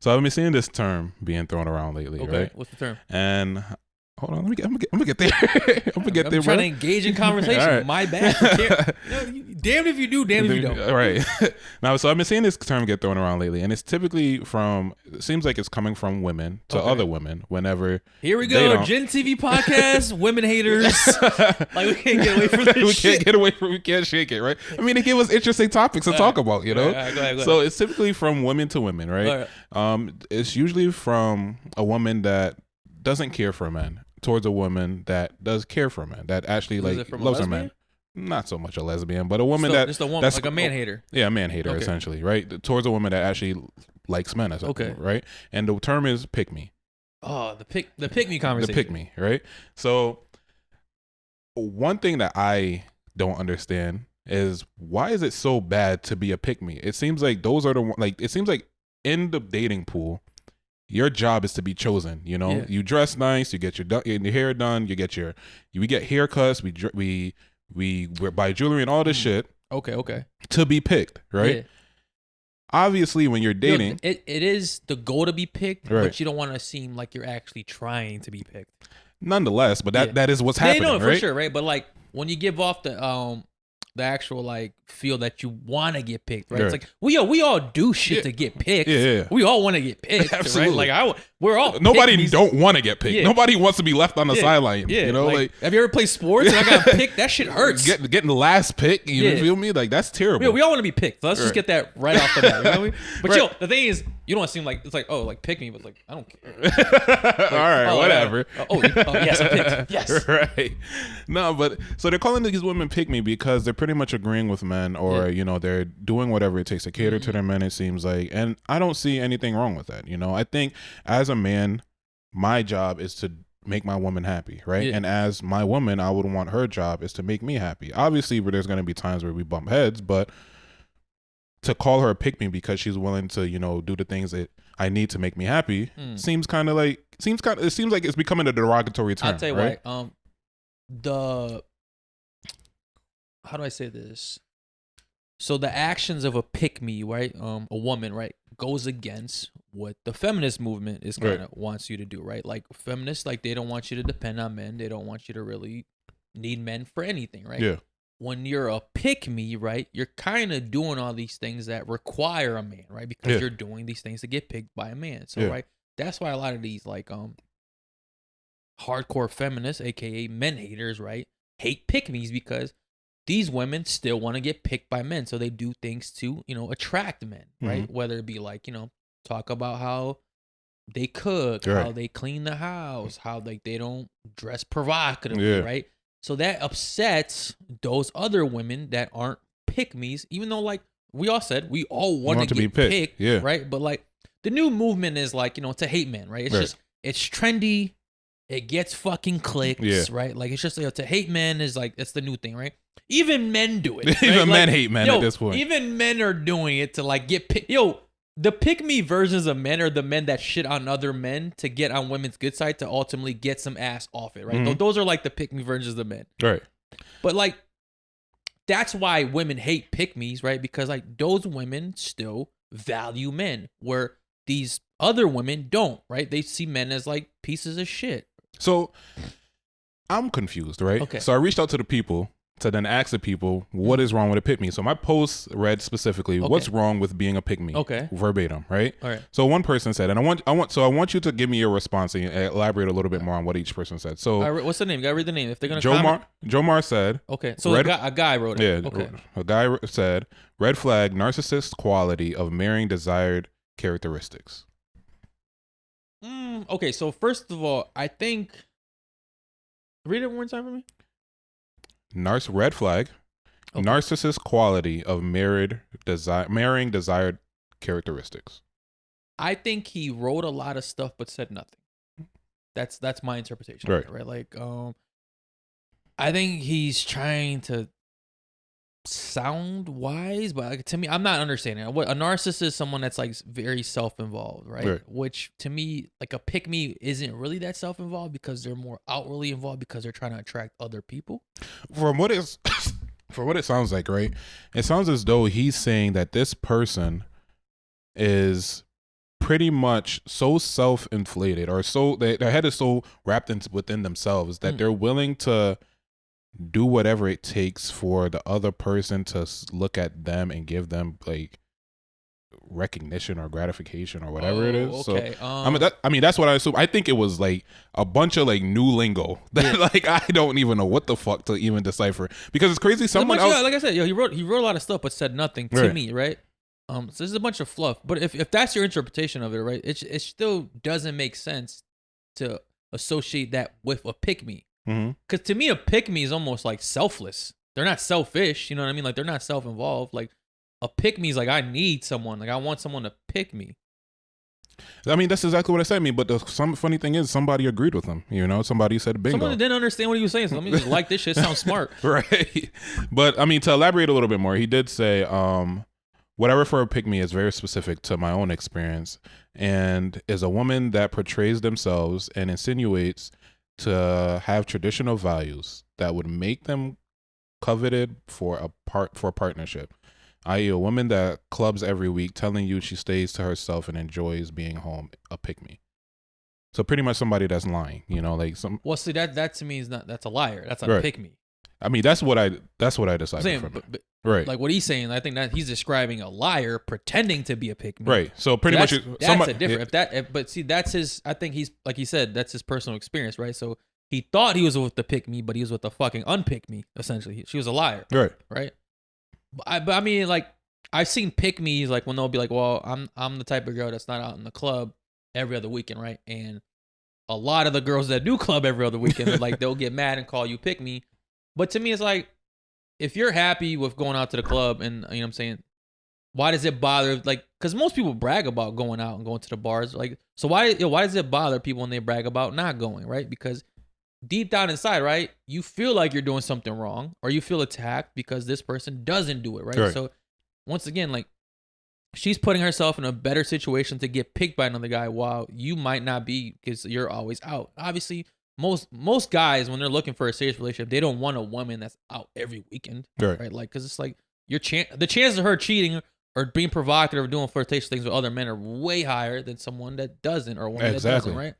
So I've been seeing this term being thrown around lately, Okay, right? what's the term? And hold on, I'm gonna get there. I'm gonna get there, I'm bro. trying to engage in conversation. All right. My bad. Damned if you do, damned if you don't. Right. Now, so I've been seeing this term get thrown around lately, and it's typically from. It seems like it's coming from women to other women whenever. Here we go, Gen TV podcast, women haters. Like we can't get away from this. We can't get away from. We can't shake it, right? I mean, they give us interesting topics to talk about, you know. Go ahead. So it's typically from women to women, right? It's usually from a woman that doesn't care for men towards a woman that does care for men, that actually loves her men. Not so much a lesbian, but a woman that's like a man hater. Yeah, a man hater essentially, right? Towards a woman that actually likes men, right? And the term is pick me. Oh, the pick me conversation. The pick me, right? So one thing that I don't understand is why is it so bad to be a pick me? It seems like those are it seems like in the dating pool, your job is to be chosen. You know, you dress nice, you get your hair done, we get haircuts, we buy jewelry and all this shit. Okay. To be picked, right? Yeah. Obviously, when you're dating, it is the goal to be picked, right, but you don't want to seem like you're actually trying to be picked. Nonetheless, but that is what's happening, right? For sure, right? But like when you give off the actual like feel that you want to get picked, right? It's like we all do shit to get picked. Yeah. We all want to get picked, absolutely. Right? Like we're all nobody don't want to get picked. Yeah. Nobody wants to be left on the sideline. Yeah. You know, like have you ever played sports and I got picked? That shit hurts. Getting the last pick. You feel me? Like that's terrible. Yeah, we all want to be picked. So let's just get that right off the bat. You know what I mean? But the thing is, you don't want to seem like it's like pick me, but like I don't care. Like, all right, whatever. Yes, I'm picked. Yes. Right. No, but so they're calling these women pick me because they're pretty much agreeing with men, or you know, they're doing whatever it takes to cater to their men. It seems like, and I don't see anything wrong with that. You know, I think as a man, my job is to make my woman happy, right? And as my woman, I would want her job is to make me happy. Obviously, there's going to be times where we bump heads, but to call her a pick me because she's willing to, you know, do the things that I need to make me happy it seems like it's becoming a derogatory term. I'll tell you right? what, how do I say this? So the actions of a pick me, right? A woman, right, goes against what the feminist movement is kind of wants you to do, right? Like feminists, like they don't want you to depend on men. They don't want you to really need men for anything, right? Yeah. When you're a pick me, right, you're kind of doing all these things that require a man, right? Because you're doing these things to get picked by a man. So, right, that's why a lot of these like hardcore feminists, aka men haters, right, hate pick me's because these women still want to get picked by men. So they do things to, you know, attract men, right? Whether it be like, you know, talk about how they cook, how they clean the house, how like they don't dress provocatively, right? So that upsets those other women that aren't pick-me's, even though, like we all said, we all want to get picked, right? But like the new movement is like, you know, to hate men, right? It's just, it's trendy. It gets fucking clicks, right? Like it's just, you know, to hate men is like, it's the new thing, right? Even men do it. Right? Even men hate men at this point. Even men are doing it to like get picked. The pick-me versions of men are the men that shit on other men to get on women's good side to ultimately get some ass off it, right? Those are like the pick-me versions of men. Right. But like, that's why women hate pick-me's, right? Because like those women still value men where these other women don't, right? They see men as like pieces of shit. So I'm confused, right? Okay. So I reached out to the people to then ask the people what is wrong with a pick me. So my post read specifically what's wrong with being a pick me. Okay. Verbatim, right? All right. So one person said, and I want you to give me your response and elaborate a little bit more on what each person said. So what's the name? You gotta read the name if they're gonna comment. Jomar said. Okay. So a guy wrote it. Yeah. Okay. A guy said, red flag, narcissist quality of marrying desired characteristics. Okay. So first of all, I think read it one more time for me. Red flag, narcissist quality of marrying desired characteristics. I think he wrote a lot of stuff but said nothing. That's my interpretation. Right. Like, I think he's trying to sound wise, but like, to me, I'm not understanding. What a narcissist is someone that's like very self-involved, right? Which to me, like a pick-me isn't really that self-involved because they're more outwardly involved because they're trying to attract other people. From what it sounds like, right? It sounds as though he's saying that this person is pretty much so self-inflated, or so their head is so wrapped within themselves that they're willing to do whatever it takes for the other person to look at them and give them like recognition or gratification or whatever it is. Okay. So I mean that's what I assume. I think it was like a bunch of like new lingo that like I don't even know what the fuck to even decipher, because it's crazy. Someone else, like I said, he wrote a lot of stuff but said nothing to me, right? So this is a bunch of fluff. But if that's your interpretation of it, right, it still doesn't make sense to associate that with a pick me. Because to me, a pick me is almost like selfless. They're not selfish, you know what I mean? Like they're not self-involved. Like a pick me is like I need someone, like I want someone to pick me. I mean, that's exactly what I said. But the funny thing is, somebody agreed with him. You know, somebody said bingo. Someone didn't understand what he was saying. So let me just like this shit. Sounds smart, right? But I mean, to elaborate a little bit more, he did say, whatever for a pick me is very specific to my own experience, and is a woman that portrays themselves and insinuates to have traditional values that would make them coveted for partnership, i.e. a woman that clubs every week telling you she stays to herself and enjoys being home, a pick me. So pretty much somebody that's lying, you know, like some. Well, see that to me is not, that's a liar. That's a pick me. I mean, that's what I decided from it. But, right. Like what he's saying, I think that he's describing a liar pretending to be a pick me. Right. So pretty much that's a different. But see, that's his. I think he's, like he said, that's his personal experience, right? So he thought he was with the pick me, but he was with the fucking unpick me. Essentially, she was a liar. Right. Right. But I mean, like I've seen pick me's like when they'll be like, well, I'm the type of girl that's not out in the club every other weekend, right? And a lot of the girls that do club every other weekend, like they'll get mad and call you pick me. But to me, it's like, if you're happy with going out to the club and, you know what I'm saying, why does it bother, like, because most people brag about going out and going to the bars. Like, so why does it bother people when they brag about not going, right? Because deep down inside, right, you feel like you're doing something wrong, or you feel attacked because this person doesn't do it, right? So once again, like, she's putting herself in a better situation to get picked by another guy while you might not be, because you're always out. Obviously, most guys, when they're looking for a serious relationship, they don't want a woman that's out every weekend, right? Like, because it's like the chances of her cheating or being provocative or doing flirtatious things with other men are way higher than someone that doesn't, or a woman that doesn't, right?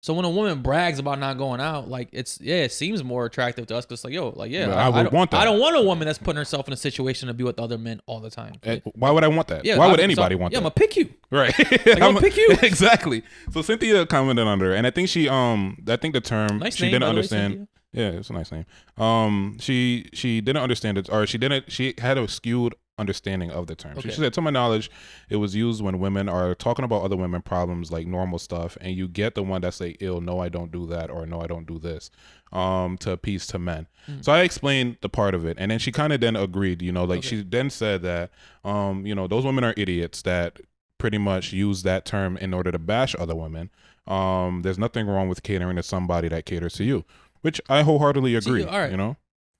So when a woman brags about not going out, like it seems more attractive to us because like, I would want that. I don't want a woman that's putting herself in a situation to be with other men all the time. Why would I want that? Why would anybody want that? I'm gonna pick you. Right. I'm gonna pick you. Exactly. So Cynthia commented under, and I think I think the term nice she name, didn't understand. Yeah, it's a nice name. She didn't understand it, or she had a skewed understanding of the term. She said, to my knowledge, it was used when women are talking about other women problems, like normal stuff, and you get the one that say, "Ill, no, I don't do that," or "No, I don't do this," to appease to men. So I explained the part of it, and then she kind of then agreed. You know, like she then said that, you know, those women are idiots that pretty much use that term in order to bash other women. There's nothing wrong with catering to somebody that caters to you, which I wholeheartedly agree. All right. You know.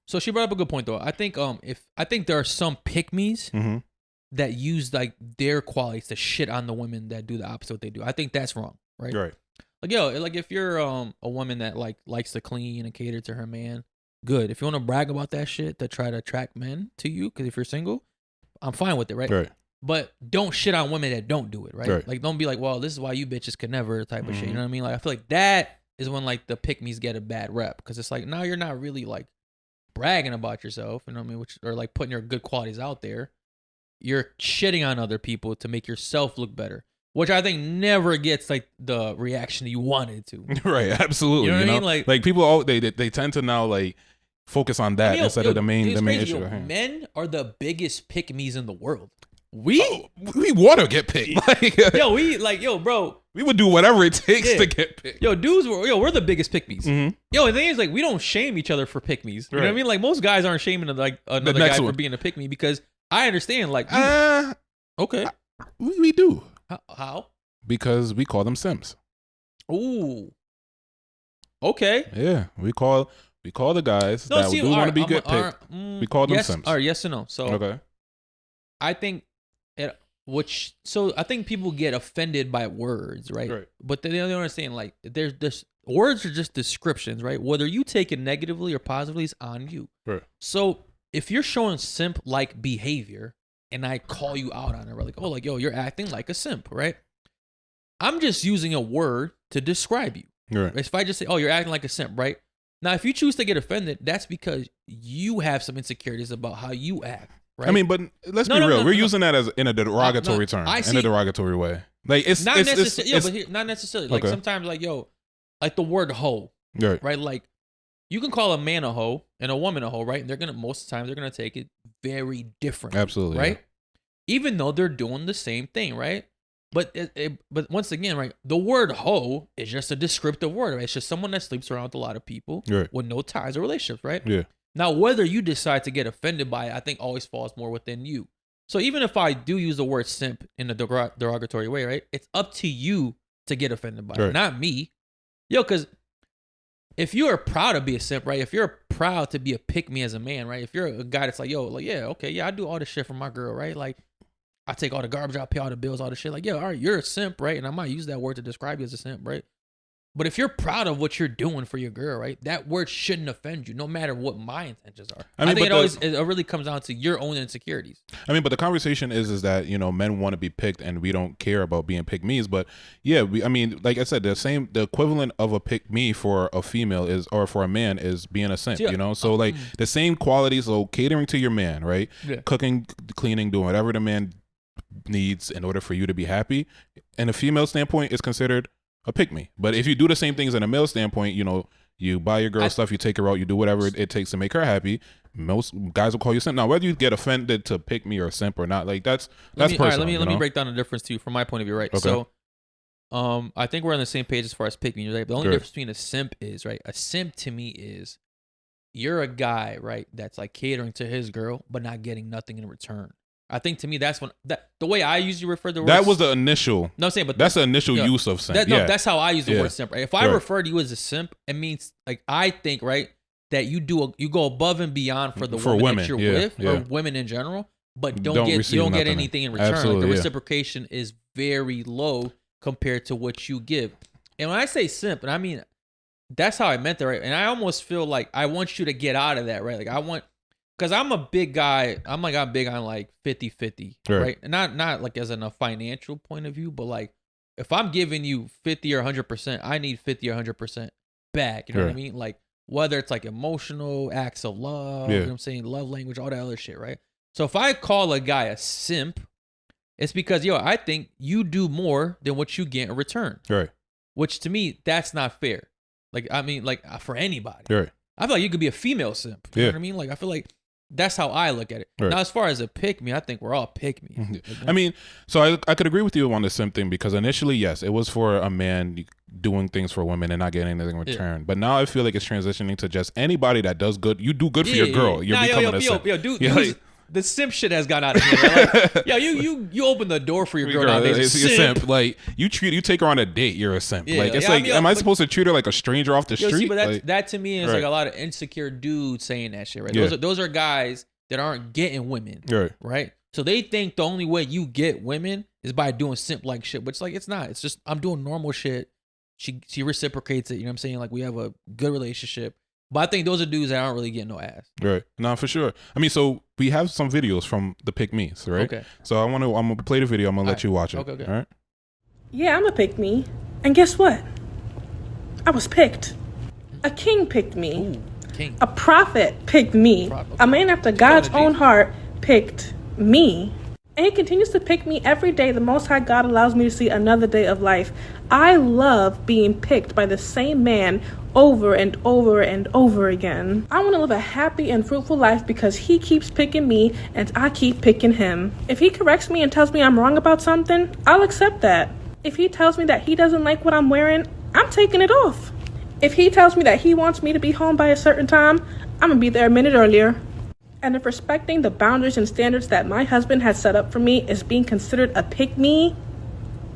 So she brought up a good point though. I think I think there are some pick-me's that use like their qualities to shit on the women that do the opposite of what they do. I think that's wrong, right? Right. Like if you're a woman that like likes to clean and cater to her man, good. If you want to brag about that shit to try to attract men to you, because if you're single, I'm fine with it, right? Right. But don't shit on women that don't do it, right? Right. Like don't be like, well, this is why you bitches could never type of shit. You know what I mean? Like I feel like that is when like the pick-me's get a bad rep, because it's like now you're not really like bragging about yourself, you know what I mean, or like putting your good qualities out there. You're shitting on other people to make yourself look better, which I think never gets like the reaction that you wanted to. Right, absolutely. You know what I mean? Like people, they tend to now like focus on that instead of the main issue. Men are the biggest pick-me's in the world. We want to get picked. Like, bro. We would do whatever it takes to get picked. Dudes, we're the biggest pick-me's. The thing is, like, we don't shame each other for pick-me's. You know what I mean? Like, most guys aren't shaming like another guy for being a pick-me, because I understand. Like, okay, we do. How? Because we call them simps. Ooh. Okay. Yeah, we call the guys that do want to be get picked. We call them simps. All right, yes or no? So okay. I think I think people get offended by words, right? But they don't understand, like, there's this words are just descriptions, right? Whether you take it negatively or positively is on you. Right. So if you're showing simp like behavior and I call you out on it, right? Like, oh, like, yo, you're acting like a simp, right? I'm just using a word to describe you. Right. If I just say, oh, you're acting like a simp, right? Now, if you choose to get offended, that's because you have some insecurities about how you act, right? I mean, but let's be real. We're using that as in a derogatory term, in a derogatory way. Like it's not necessarily. It's, but here, not necessarily. Like sometimes, like like the word hoe, right? Like you can call a man a hoe and a woman a hoe, right? And they're gonna most of the time they're gonna take it very different, absolutely, right? Yeah. Even though they're doing the same thing, right? But but once again, right, the word hoe is just a descriptive word, right? It's just someone that sleeps around with a lot of people with no ties or relationships, right? Yeah. Now, whether you decide to get offended by it, I think always falls more within you. So even if I do use the word simp in a derogatory way, right, it's up to you to get offended by it, not me. Because if you are proud to be a simp, right, if you're proud to be a pick-me as a man, right, if you're a guy that's like, I do all this shit for my girl, right, like, I take all the garbage out, pay all the bills, all the shit. Like, all right, you're a simp, right? And I might use that word to describe you as a simp, right? But if you're proud of what you're doing for your girl, right, that word shouldn't offend you, no matter what my intentions are. I think it really comes down to your own insecurities. I mean, but the conversation is that men want to be picked, and we don't care about being pick me's. But yeah, I mean, like I said, the equivalent of a pick me for a female or for a man is being a simp. So like the same qualities. So catering to your man, right? Yeah. Cooking, cleaning, doing whatever the man needs in order for you to be happy. And a female standpoint is considered a pick me. But if you do the same things in a male standpoint, you buy your girl stuff, you take her out, you do whatever it takes to make her happy. Most guys will call you simp. Now, whether you get offended to pick me or simp or not, like that's personal. All right, let me break down the difference too from my point of view, right? Okay. So, I think we're on the same page as far as pick me, right? The only difference between a simp is, right? A simp to me is you're a guy, right, that's like catering to his girl but not getting nothing in return. I think to me that's the way I usually refer to the word. That was the initial. No, I'm saying, but that's the initial use of simp. That's how I use the word simp. Right? If I refer to you as a simp, it means like I think, right, that you go above and beyond for women that you're with or women in general, but you don't get anything in return. Like the reciprocation is very low compared to what you give. And when I say simp, and I mean that's how I meant that, right? And I almost feel like I want you to get out of that, right? Like because I'm a big guy. I'm big on like 50-50, right? And not like as in a financial point of view, but like if I'm giving you 50 or 100%, I need 50 or 100% back. You know what I mean? Like whether it's like emotional acts of love, you know what I'm saying, love language, all that other shit, right? So if I call a guy a simp, it's because I think you do more than what you get in return. Right. Which to me, that's not fair. Like I mean, like for anybody. Right. I feel like you could be a female simp. You know what I mean? Like I feel like that's how I look at it. Right. Now, as far as a pick me, I think we're all pick me. I mean, so I could agree with you on the simp thing because initially, yes, it was for a man doing things for women and not getting anything in return. Yeah. But now I feel like it's transitioning to just anybody that does good. You do good for your girl. You're becoming a simp. Dude, the simp shit has gone out of hand. Right? Like, you open the door for your girl nowadays. You're a simp. Like you take her on a date, you're a simp. Yeah, like it's like, am I supposed to treat her like a stranger off the street? See, but that to me is like a lot of insecure dudes saying that shit. Right? Yeah. Those are guys that aren't getting women. Right? So they think the only way you get women is by doing simp like shit. But it's like it's not. It's just I'm doing normal shit. She reciprocates it. You know what I'm saying? Like we have a good relationship. But I think those are dudes that aren't really getting no ass. Right. No, for sure. I mean, so we have some videos from the pick me's, right? Okay. So I'm gonna play the video. I'm gonna let you watch it. Okay. All right. Yeah, I'm a pick me. And guess what? I was picked. A king picked me. Ooh, king. A prophet picked me. A man after God's own heart picked me. And he continues to pick me every day. The Most High God allows me to see another day of life. I love being picked by the same man over and over and over again. I want to live a happy and fruitful life because he keeps picking me and I keep picking him. If he corrects me and tells me I'm wrong about something, I'll accept that. If he tells me that he doesn't like what I'm wearing, I'm taking it off. If he tells me that he wants me to be home by a certain time, I'm going to be there a minute earlier. And if respecting the boundaries and standards that my husband has set up for me is being considered a pick-me,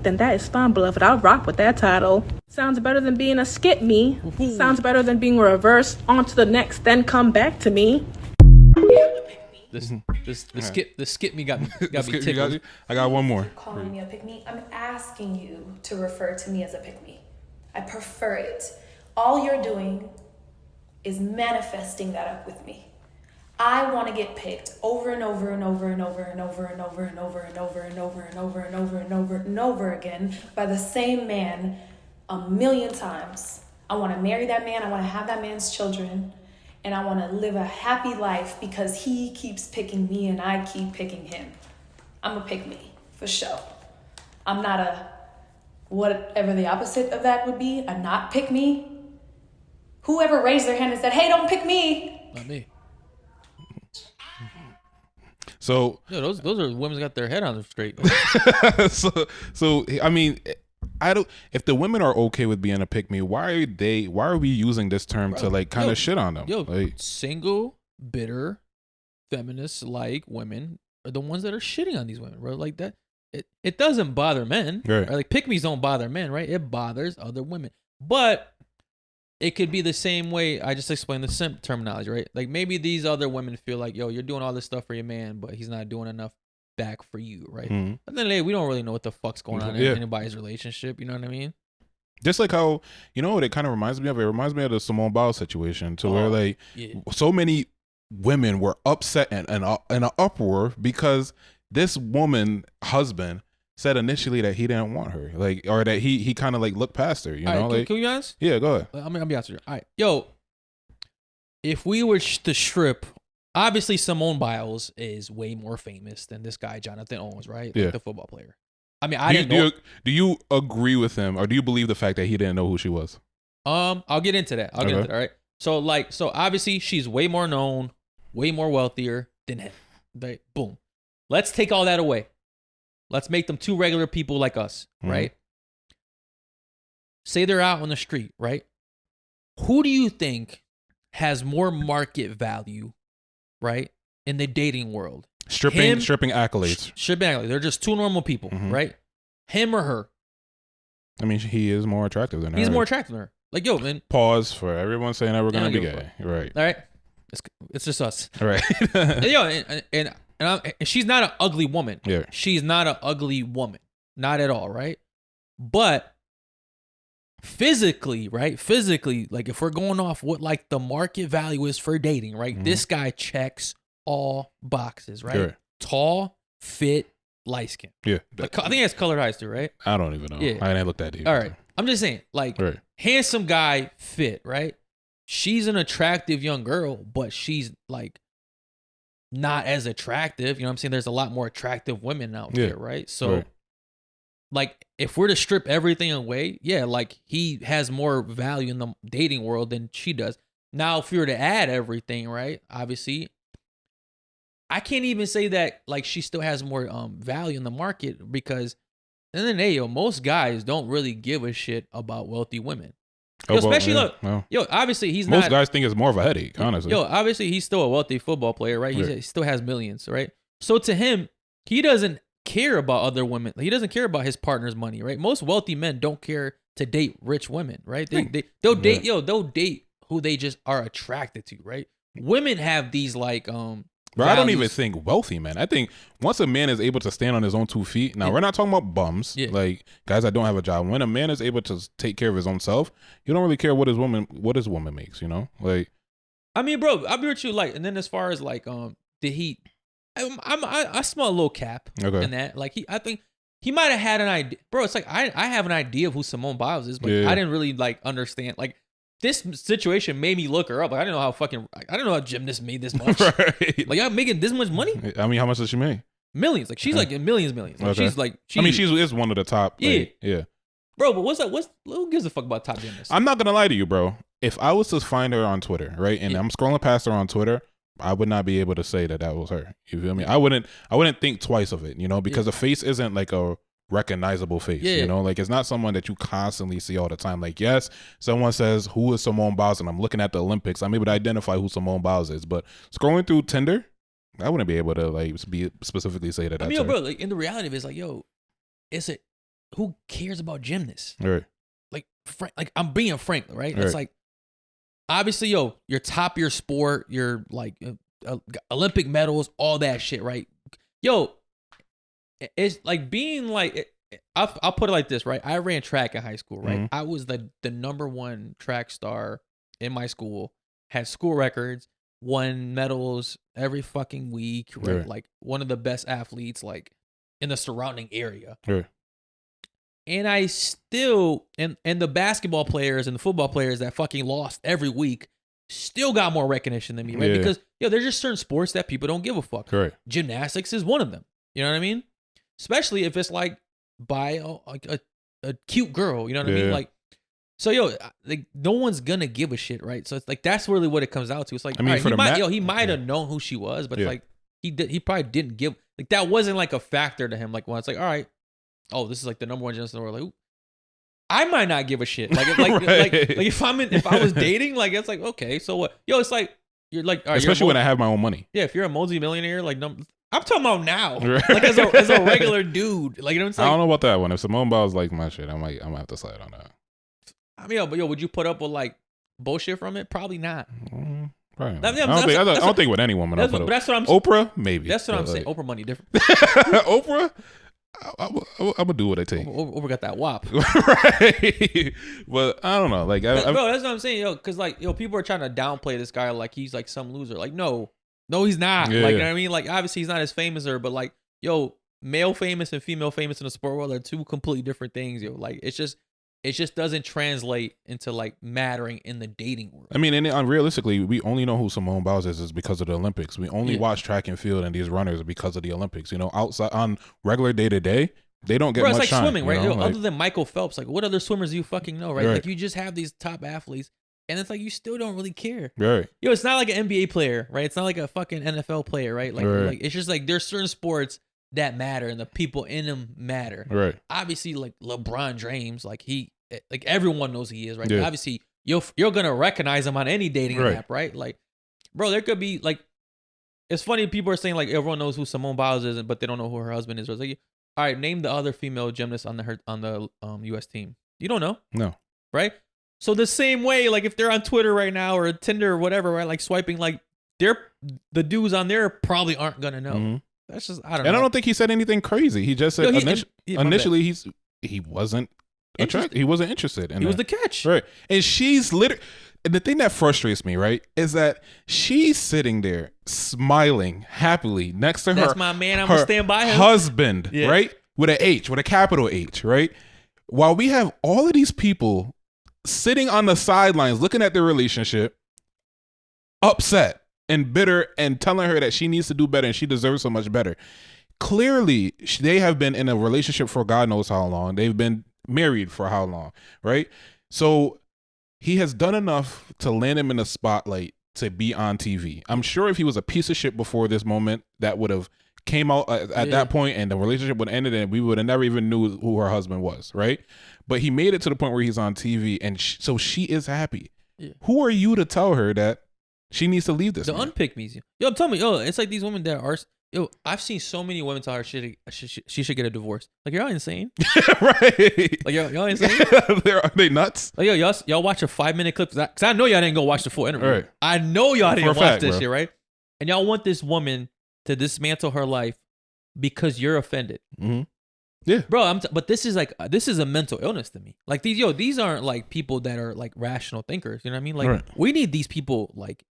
then that is fun, beloved. I'll rock with that title. Sounds better than being a skip-me. Sounds better than being reversed onto the next, then come back to me. The skip me got me tickled. I got one more. Calling me a pick-me, I'm asking you to refer to me as a pick-me. I prefer it. All you're doing is manifesting that up with me. I want to get picked over and over and over and over and over and over and over and over and over and over and over and over and over again by the same man a million times. I want to marry that man. I want to have that man's children. And I want to live a happy life because he keeps picking me and I keep picking him. I'm a pick me, for sure. I'm not a, whatever the opposite of that would be, a not pick me. Whoever raised their hand and said, hey, don't pick me. Not me. So those are women that got their head on straight. so I mean, I don't. If the women are okay with being a pick me, why are we using this term to like kind of shit on them? Like, single, bitter, feminists like women are the ones that are shitting on these women, bro. Like that. It doesn't bother men. right? Like pick me's don't bother men, right? It bothers other women, but it could be the same way I just explained the simp terminology, right? Like maybe these other women feel like, yo, you're doing all this stuff for your man, but he's not doing enough back for you, right? Mm-hmm. But then we don't really know what the fuck's going on in anybody's relationship. You know what I mean? Just like how, you know what it kind of reminds me of? It reminds me of the Simone Biles situation, to where like so many women were upset and in an uproar because this woman husband said initially that he didn't want her, like, or that he kind of like looked past her, you know? Right, like, can we be honest? Yeah, go ahead. I'll be honest with you. All right, yo, if we were to strip, obviously Simone Biles is way more famous than this guy Jonathan Owens, right? Like the football player. I mean, I didn't know. Do you agree with him, or do you believe the fact that he didn't know who she was? I'll get into that. All right. So obviously she's way more known, way more wealthier than him. Right? Boom. Let's take all that away. Let's make them two regular people like us, right? Say they're out on the street, right? Who do you think has more market value, right, in the dating world? Stripping accolades. Stripping accolades. They're just two normal people, right? Him or her? I mean, he is more attractive than her. He's more attractive than her. Like, yo, man. Pause for everyone saying that we're going to be gay. Right. All right. It's just us. All right. And she's not an ugly woman. Yeah. She's not an ugly woman. Not at all, right? But physically, right? Physically, like if we're going off what like the market value is for dating, right? This guy checks all boxes, right? Sure. Tall, fit, light skin. Yeah. Like, I think he has colored eyes too, right? I don't even know. Yeah. I didn't look that deep. All right. I'm just saying, like, handsome guy, fit, right? She's an attractive young girl, but she's like not as attractive. You know what I'm saying? There's a lot more attractive women out there, right? So, like, if we're to strip everything away, like, he has more value in the dating world than she does. Now, if we were to add everything, right, obviously, I can't even say that, like, she still has more value in the market because, in the day, most guys don't really give a shit about wealthy women. Yo, especially, obviously, he's most guys think it's more of a headache, honestly. Yo, obviously, he's still a wealthy football player, right? He still has millions, right? So to him, he doesn't care about other women. He doesn't care about his partner's money, right? Most wealthy men don't care to date rich women, right? They'll date, they'll date who they just are attracted to, right? Women have these like But I don't even think wealthy men. I think once a man is able to stand on his own 2 feet, now we're not talking about bums, like guys that don't have a job. When a man is able to take care of his own self, you don't really care what his woman makes, you know? Like, I mean, bro, I'll be with you. Like, and then as far as like, did he? I smell a little cap in that. Like, I think he might have had an idea, bro. It's like I have an idea of who Simone Biles is, but I didn't really like understand like. This situation made me look her up. Like, I didn't know how gymnasts made this much. Right. Like, y'all making this much money? I mean, how much does she make? Millions. Like, she's like in millions. Like, she's like, I mean, she is one of the top. Like, yeah. Bro, but who gives a fuck about top gymnasts? I'm not going to lie to you, bro. If I was to find her on Twitter, right, and I'm scrolling past her on Twitter, I would not be able to say that was her. You feel me? I wouldn't think twice of it, you know, because the face isn't like a recognizable face, you know, like it's not someone that you constantly see all the time. Like, yes, someone says who is Simone Biles and I'm looking at the Olympics, I'm able to identify who Simone Biles is, but scrolling through Tinder, I wouldn't be able to like specifically say that. I mean, bro, like in the reality of it is like, yo, who cares about gymnasts? Right. Like I'm being frank, right? It's like obviously, yo, you're top your sport, you're like Olympic medals, all that shit, right? Yo, it's like being like, I'll put it like this, right? I ran track in high school, right? I was the number one track star in my school, had school records, won medals every fucking week, right? Right. Like one of the best athletes, like in the surrounding area. Right. And I still, and the basketball players and the football players that fucking lost every week still got more recognition than me, right? Yeah. Because there's just certain sports that people don't give a fuck. Right. Gymnastics is one of them. You know what I mean? Especially if it's like by a cute girl. You know what I mean? Yeah. Like, so like no one's gonna give a shit, right? So it's like that's really what it comes out to. It's like, I mean, all right, for he might have known who she was, but it's Yeah. like he probably didn't give, like that wasn't like a factor to him. Like when it's like, all right, oh, this is like the number one gymnast in the world. Like, ooh, I might not give a shit. Like, Right. like if I was dating, like it's like, okay, so what? It's like you're like, all right, Especially when I have my own money. yeah, if you're a multi-millionaire, like I'm talking about now, Right. like as a regular dude, like you know what I'm I saying? don't know about that one. If Simone Biles like my shit, I'm gonna have to slide on that. I mean, but would you put up with like bullshit from it? Probably not. Probably I not. mean, I don't think with any woman. That's, I'll put but that's what I'm saying. Oprah, maybe. That's what I'm but, saying. like, Oprah money different. Oprah, I'm gonna do what I take. Oprah got that wop. Right. But I don't know. Like, Bro, that's what I'm saying, because like, people are trying to downplay this guy like he's like some loser. Like, no, he's not. Yeah. Like, you know what I mean? Like, obviously he's not as famous, but like, male famous and female famous in the sport world are two completely different things. Like, it just doesn't translate into like mattering in the dating world. I mean, and realistically, we only know who Simone Biles is because of the Olympics. We only watch track and field and these runners because of the Olympics. Outside on regular day to day, they don't get Bro, much it's like shine, swimming, right? like, Other than Michael Phelps, like what other swimmers do you fucking know, right? Right. Like you just have these top athletes, and it's like you still don't really care. right. It's not like an NBA player, right? It's not like a fucking NFL player, right? Like, Right. like it's just like there's certain sports that matter and the people in them matter. Right. Obviously, like LeBron James, like everyone knows who he is, right? Yeah. Obviously, you're gonna recognize him on any dating Right. app, right? Like, bro, there could be like, it's funny people are saying like everyone knows who Simone Biles is, but they don't know who her husband is. It's like, all right, name the other female gymnast on the U.S. team. You don't know, No. right? So the same way, like if they're on Twitter right now or Tinder or whatever, right? Like swiping, like the dudes on there probably aren't gonna know. Mhm. That's just I don't And know. I don't think he said anything crazy. He just said Yo, my initially he wasn't attracted. He wasn't interested in he was that. the catch. Right. And she's literally, and the thing that frustrates me, right, is that she's sitting there smiling happily next to That's her, my man. I'm her gonna stand by him. husband, Yeah. right? With an H, with a capital H, right? While we have all of these people sitting on the sidelines looking at their relationship, upset and bitter and telling her that she needs to do better and she deserves so much better. Clearly, they have been in a relationship for God knows how long. They've been married for how long, right? So he has done enough to land him in the spotlight to be on TV. I'm sure if he was a piece of shit before this moment, that would have came out at that point and the relationship would have ended and we would have never even knew who her husband was, right? But he made it to the point where he's on TV and so she is happy. Yeah. Who are you to tell her that she needs to leave this? The man? unpick me's. Tell me, it's like these women that are. I've seen so many women tell her she should get a divorce. Like, y'all insane? Right. Like, y'all insane? Are they nuts? Like, y'all watch a 5-minute clip because I know y'all didn't go watch the full interview. Right. I know y'all For didn't a watch fact, this bro. shit, right? And y'all want this woman to dismantle her life because you're offended. Mm-hmm. Yeah, bro. But this is a mental illness to me. Like these aren't like people that are like rational thinkers. You know what I mean? Like Right. we need these people like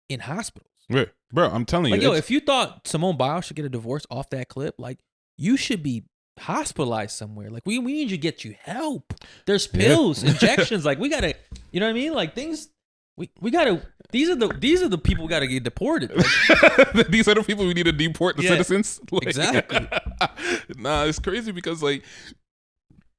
in hospitals. Right. Bro, I'm telling you. Like, if you thought Simone Biles should get a divorce off that clip, like you should be hospitalized somewhere. Like we need to get you help. There's pills, injections. Like we gotta, you know what I mean? Like things. We gotta. These are the people we gotta get deported. Like, these are the people we need to deport the citizens. Like, exactly. Nah, it's crazy because like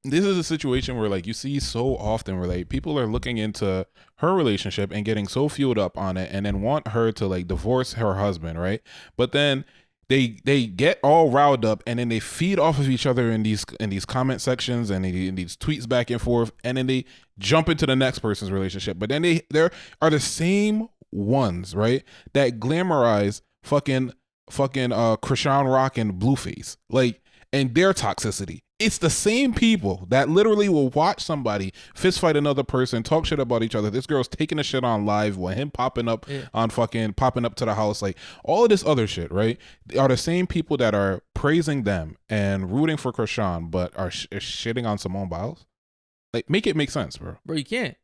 this is a situation where like you see so often where like people are looking into her relationship and getting so fueled up on it and then want her to like divorce her husband, right? But then they get all riled up and then they feed off of each other in these comment sections and in these tweets back and forth, and then they jump into the next person's relationship. But then there are the same ones, right, that glamorize fucking Krishan Rock and Blueface, like, and their toxicity. It's the same people that literally will watch somebody fist fight another person, talk shit about each other. This girl's taking a shit on live with him popping up on fucking popping up to the house, like all of this other shit, right? They are the same people that are praising them and rooting for Krishan, but are shitting on Simone Biles. Like, make it make sense, bro. Bro, you can't.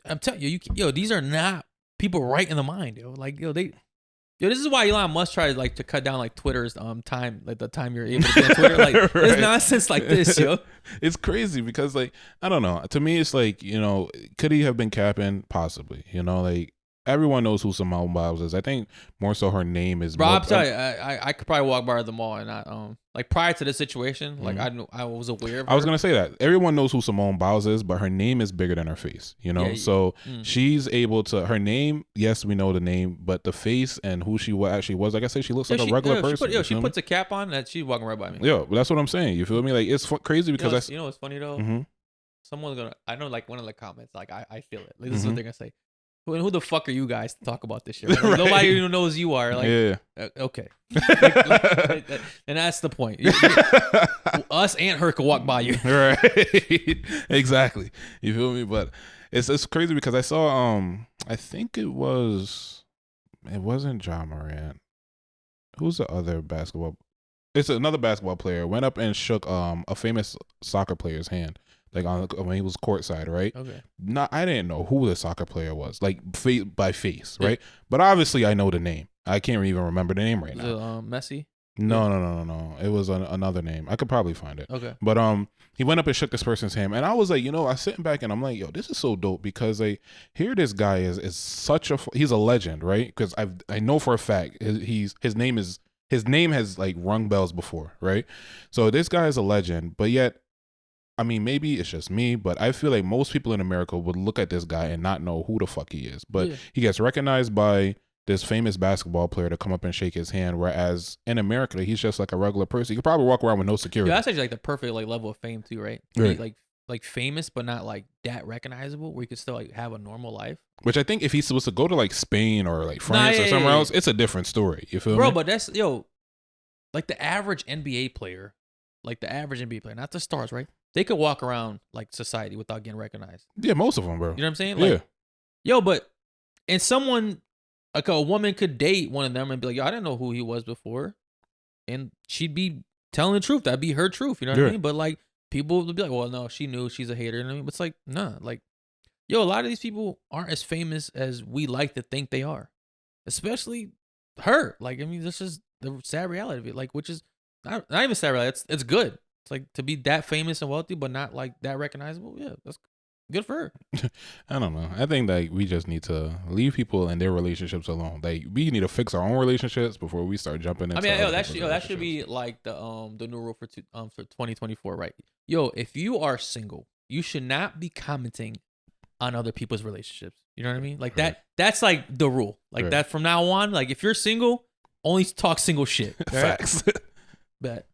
I'm telling you, these are not people right in the mind, yo. Like, yo, this is why Elon Musk tried like to cut down like Twitter's time, like the time you're able to be on Twitter. Like, Right. there's nonsense like this, yo. It's crazy because like I don't know. To me, it's like, you know, could he have been capping? Possibly. You know, like everyone knows who Simone Biles is. I think more so her name is. Bro, I'm telling you, I could probably walk by the mall and not like prior to this situation, like I was aware of her. I was gonna say that everyone knows who Simone Biles is, but her name is bigger than her face. You know, so she's able to. Her name, yes, we know the name, but the face and who she actually was. Like I said, she looks like a regular person. She puts a cap on that. She's walking right by me. Yeah, that's what I'm saying. You feel me? Like it's crazy because you know what's funny though. Someone's gonna. I know, like one of the comments. Like I feel it. Like, this is what they're gonna say. Who the fuck are you guys to talk about this shit? Like, right. Nobody even knows you are. Like, yeah. Okay. And that's the point. Us and her could walk by you. Right. Exactly. You feel me? But it's crazy because I saw I think it wasn't Ja Morant. Who's the other basketball? It's another basketball player went up and shook a famous soccer player's hand. Like when he was courtside, right? Okay. I didn't know who the soccer player was, like by face, right? But obviously I know the name. I can't even remember the name right now. Is it Messi? No. It was another name. I could probably find it. Okay. But he went up and shook this person's hand, and I was like, you know, I was sitting back and I'm like, yo, this is so dope because like here this guy is such he's a legend, right? Because I know for a fact his name has like rung bells before, right? So this guy is a legend, but yet. I mean, maybe it's just me, but I feel like most people in America would look at this guy and not know who the fuck he is. But he gets recognized by this famous basketball player to come up and shake his hand, whereas in America, he's just like a regular person. You could probably walk around with no security. Yeah, that's actually like the perfect like level of fame too, right? Right. Like famous, but not like that recognizable, where you could still like have a normal life. Which I think if he's supposed to go to like Spain or like France or somewhere else, it's a different story. You feel me? Bro, but that's, like the average NBA player, not the stars, right? They could walk around like society without getting recognized. Yeah, most of them, bro. You know what I'm saying? Like, but and someone, like a woman could date one of them and be like, yo, I didn't know who he was before. And she'd be telling the truth. That'd be her truth. You know what I mean? But like people would be like, well, no, she knew, she's a hater. You know what I mean? But it's like, nah, like, a lot of these people aren't as famous as we like to think they are. Especially her. Like, I mean, this is the sad reality of it. Like, which is not even sad reality. It's good. It's like to be that famous and wealthy, but not like that recognizable. Yeah, that's good for her. I don't know. I think that we just need to leave people and their relationships alone. Like we need to fix our own relationships before we start jumping into. I mean, that should be like the new rule for 2024, right? If you are single, you should not be commenting on other people's relationships. You know what I mean? Like that. That's like the rule. Like that from now on. Like if you're single, only talk single shit. Facts. Bet.